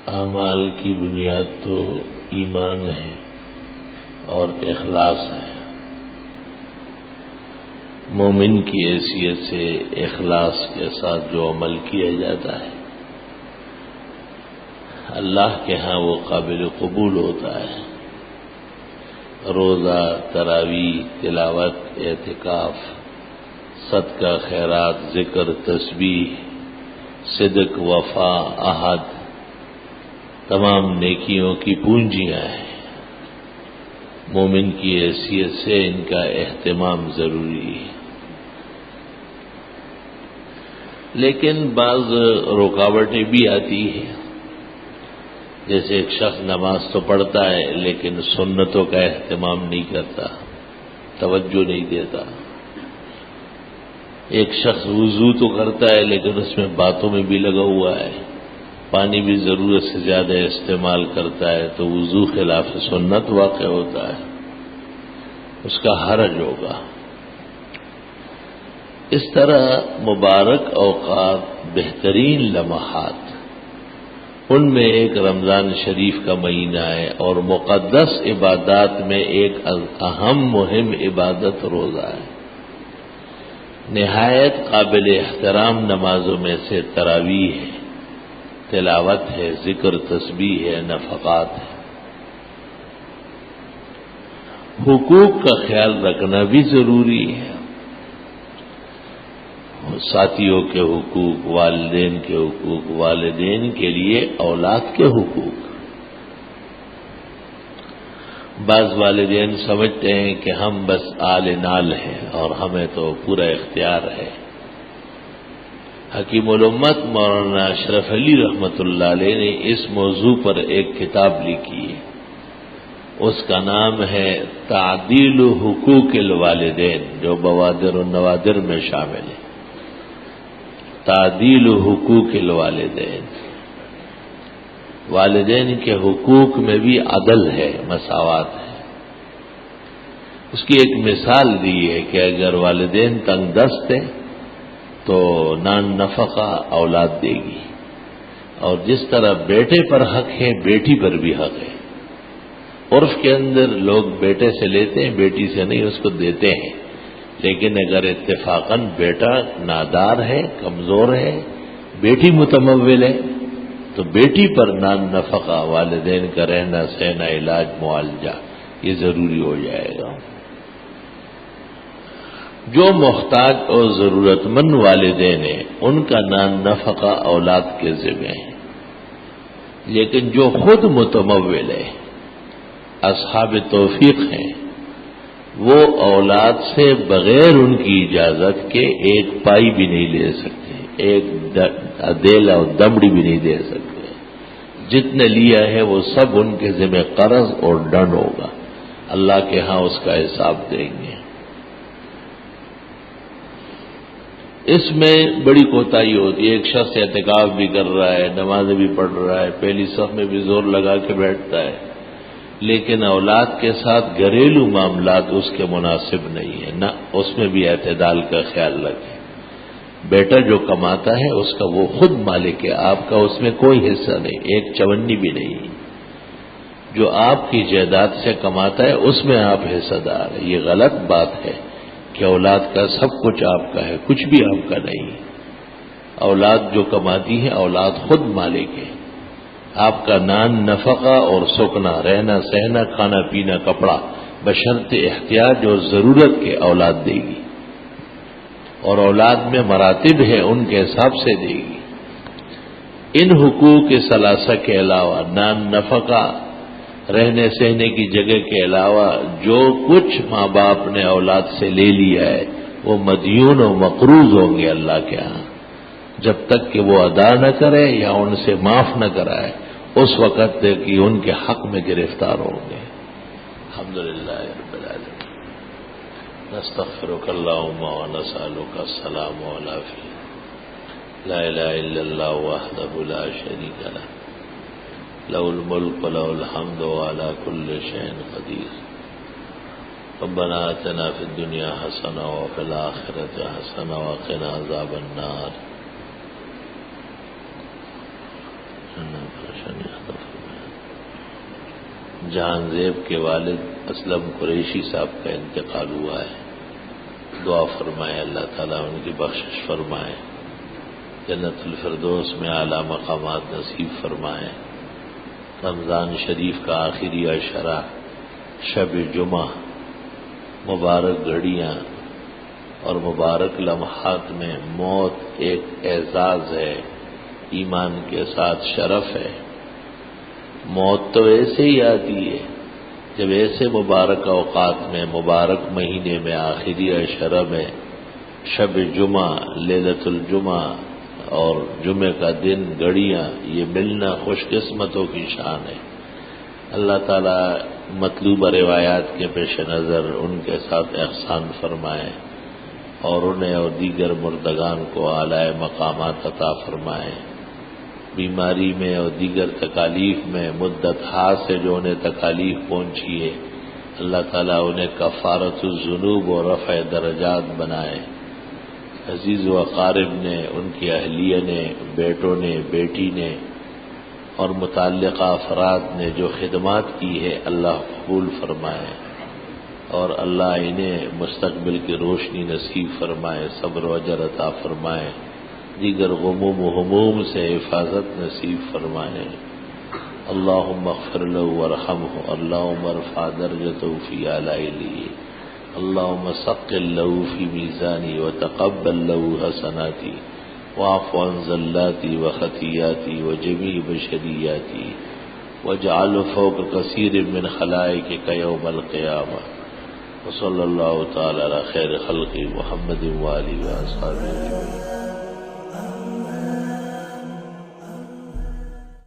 اعمال کی بنیاد تو ایمان ہے اور اخلاص ہے۔ مومن کی حیثیت سے اخلاص کے ساتھ جو عمل کیا جاتا ہے اللہ کے ہاں وہ قابل قبول ہوتا ہے۔ روزہ، تراویح، تلاوت، اعتکاف، صدقہ، خیرات، ذکر، تسبیح، صدق، وفا، عہد، تمام نیکیوں کی پونجیاں ہیں۔ مومن کی حیثیت سے ان کا اہتمام ضروری ہے، لیکن بعض رکاوٹیں بھی آتی ہیں۔ جیسے ایک شخص نماز تو پڑھتا ہے لیکن سنتوں کا اہتمام نہیں کرتا، توجہ نہیں دیتا۔ ایک شخص وضو تو کرتا ہے لیکن اس میں باتوں میں بھی لگا ہوا ہے، پانی بھی ضرورت سے زیادہ استعمال کرتا ہے، تو وضو خلاف سنت واقع ہوتا ہے، اس کا حرج ہوگا۔ اس طرح مبارک اوقات، بہترین لمحات، ان میں ایک رمضان شریف کا مہینہ ہے، اور مقدس عبادات میں ایک اہم مہم عبادت روزہ ہے۔ نہایت قابل احترام نمازوں میں سے تراویح ہے، تلاوت ہے، ذکر، تسبیح ہے، نفقات ہے۔ حقوق کا خیال رکھنا بھی ضروری ہے، ساتھیوں کے حقوق، والدین کے حقوق، والدین کے لیے اولاد کے حقوق۔ بعض والدین سمجھتے ہیں کہ ہم بس آل نال ہیں اور ہمیں تو پورا اختیار ہے۔ حکیم الامت مولانا اشرف علی رحمۃ اللہ علیہ نے اس موضوع پر ایک کتاب لکھی ہے، اس کا نام ہے تعدیل حقوق الوالدین، جو بوادر النوادر میں شامل ہے۔ تعدیل حقوق الوالدین، والدین کے حقوق میں بھی عدل ہے، مساوات ہے۔ اس کی ایک مثال دی ہے کہ اگر والدین تنگ دست ہیں تو نان نفقہ اولاد دے گی، اور جس طرح بیٹے پر حق ہے بیٹی پر بھی حق ہے۔ عرف کے اندر لوگ بیٹے سے لیتے ہیں، بیٹی سے نہیں، اس کو دیتے ہیں، لیکن اگر اتفاقاً بیٹا نادار ہے، کمزور ہے، بیٹی متمول ہے، تو بیٹی پر نان نفقہ، والدین کا رہنا سہنا، علاج، معالجہ، یہ ضروری ہو جائے گا۔ جو محتاج اور ضرورت مند والدین ہیں ان کا نان نفقہ اولاد کے ذمہ ہے، لیکن جو خود متمول ہے، اصحاب توفیق ہیں، وہ اولاد سے بغیر ان کی اجازت کے ایک پائی بھی نہیں لے سکتے، ایک ادیل اور دمڑی بھی نہیں دے سکتے۔ جتنے لیا ہے وہ سب ان کے ذمہ قرض اور ڈنڈ ہوگا، اللہ کے ہاں اس کا حساب دیں گے۔ اس میں بڑی کوتاہی ہوتی ہے۔ ایک شخص اعتکاف بھی کر رہا ہے، نماز بھی پڑھ رہا ہے، پہلی صف میں بھی زور لگا کے بیٹھتا ہے، لیکن اولاد کے ساتھ گھریلو معاملات اس کے مناسب نہیں ہے، نہ اس میں بھی اعتدال کا خیال رکھیں۔ بیٹا جو کماتا ہے اس کا وہ خود مالک ہے، آپ کا اس میں کوئی حصہ نہیں، ایک چونی بھی نہیں۔ جو آپ کی جائیداد سے کماتا ہے اس میں آپ حصہ دار ہیں۔ یہ غلط بات ہے کہ اولاد کا سب کچھ آپ کا ہے، کچھ بھی آپ کا نہیں۔ اولاد جو کماتی ہے اولاد خود مالک ہے۔ آپ کا نان نفقہ اور سکنا، رہنا سہنا، کھانا پینا، کپڑا، بشرط احتیاج اور ضرورت کے اولاد دے گی، اور اولاد میں مراتب ہے ان کے حساب سے دے گی۔ ان حقوق ثلاثہ کے علاوہ، نان نفقہ، رہنے سہنے کی جگہ کے علاوہ جو کچھ ماں باپ نے اولاد سے لے لیا ہے وہ مدیون و مقروض ہوں گے اللہ کے ہاں، جب تک کہ وہ ادا نہ کرے یا ان سے معاف نہ کرائے، اس وقت تک کہ ان کے حق میں گرفتار ہوں گے۔ الحمدللہ رب العالمین، نستغفرک اللہم ونسألک السلام والعافیہ، لا الہ الا اللہ وحدہ لا شریک لہ، لہ الملک و لہ الحمد وعلی کل شیء قدیر۔ ربنا آتنا فی الدنیا حسنہ وفی الآخرۃ حسنہ وقنا عذاب النار۔ جہان زیب کے والد اسلم قریشی صاحب کا انتقال ہوا ہے۔ دعا فرمائے اللہ تعالیٰ ان کی بخشش فرمائے، جنت الفردوس میں اعلیٰ مقامات نصیب فرمائے۔ رمضان شریف کا آخری عشرہ، شب جمعہ، مبارک گھڑیاں اور مبارک لمحات میں موت ایک اعزاز ہے، ایمان کے ساتھ شرف ہے۔ موت تو ایسے ہی آتی ہے جب ایسے مبارک اوقات میں، مبارک مہینے میں، آخری عشرہ میں، شب جمعہ، لیلۃ الجمعہ اور جمعہ کا دن، گھڑیاں، یہ ملنا خوش قسمتوں کی شان ہے۔ اللہ تعالیٰ مطلوبہ روایات کے پیش نظر ان کے ساتھ احسان فرمائے اور انہیں اور دیگر مردگان کو اعلیٰ مقامات عطا فرمائے۔ بیماری میں اور دیگر تکالیف میں مدت ہاتھ سے جو انہیں تکالیف پہنچی ہے، اللہ تعالیٰ انہیں کفارت الذنوب اور رفع درجات بنائے۔ عزیز و اقارب نے، ان کی اہلیہ نے، بیٹوں نے، بیٹی نے اور متعلقہ افراد نے جو خدمات کی ہے، اللہ قبول فرمائے اور اللہ انہیں مستقبل کی روشنی نصیب فرمائے، صبر و اجر عطا فرمائے، دیگر غموم و ہموم سے حفاظت نصیب فرمائے۔ اللہم اغفر له وارحمہ، اللہم ارفع درجتہ فی اعلی علیہ، اللہم ثقل له فی میزانی وتقبل له حسناتی واعف عن زلاتی وخطیاتی وجمیع بشریاتی واجعل فوق کثیر من خلائقک یوم القیامہ۔ وصلی اللہ تعالی علی خیر خلق محمد وآلہ وصحبہ اجمعین۔